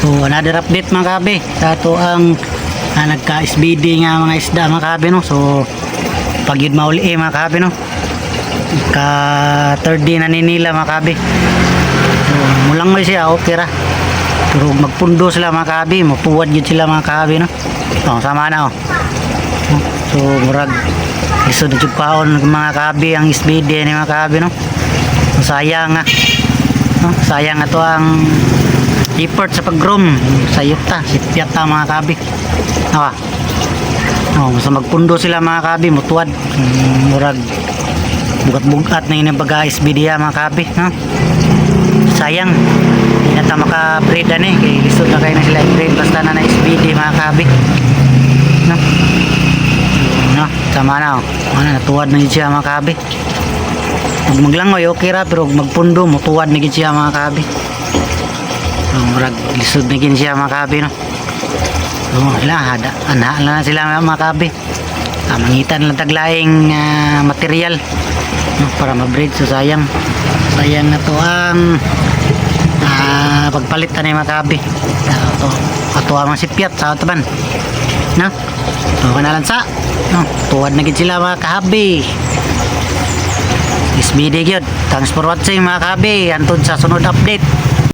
So another update mga kabe sa to ang nagka-SBD nga mga isda mga kabe no. So pag yun mauli mga kabe no, ka third day na ninila mga kabe. So mulang mo siya okay ra, pero magpundo sila mga kabe, mapuwad yun sila mga kabe no. Sama na so murag isod na paon mga kabe ang SBD ni mga kabe no. So, sayang nga no? Sayang ato ang effort sa pag-groom sayop ta, sipyat ta mga kabi. Basta magpundo sila mga kabi, mutuwad murag bugat-bugat na yun yung baga-SBD mga kabi no? Sayang hindi na ta maka-breed kay lisod na kayo na sila i-breed basta na na-SBD mga kabi no? Sama na natuwad na yun siya mga kabi. Maglangoy okay ra, pero magpundo mutuwad na yun siya mga kabi. Murag lisod na gin siya mga kabi no. Ana na sila mga kabi. Mangitan lang taglaing material no, para ma-breed. So sayang na to ang pagpalitan ni mga kabi. Ato ang sipyat sa taban no. Kanalan sa no, tuwad na gid sila mga kabi. SBD gyud. Thanks for watching mga kabi. Antod sa sunod update.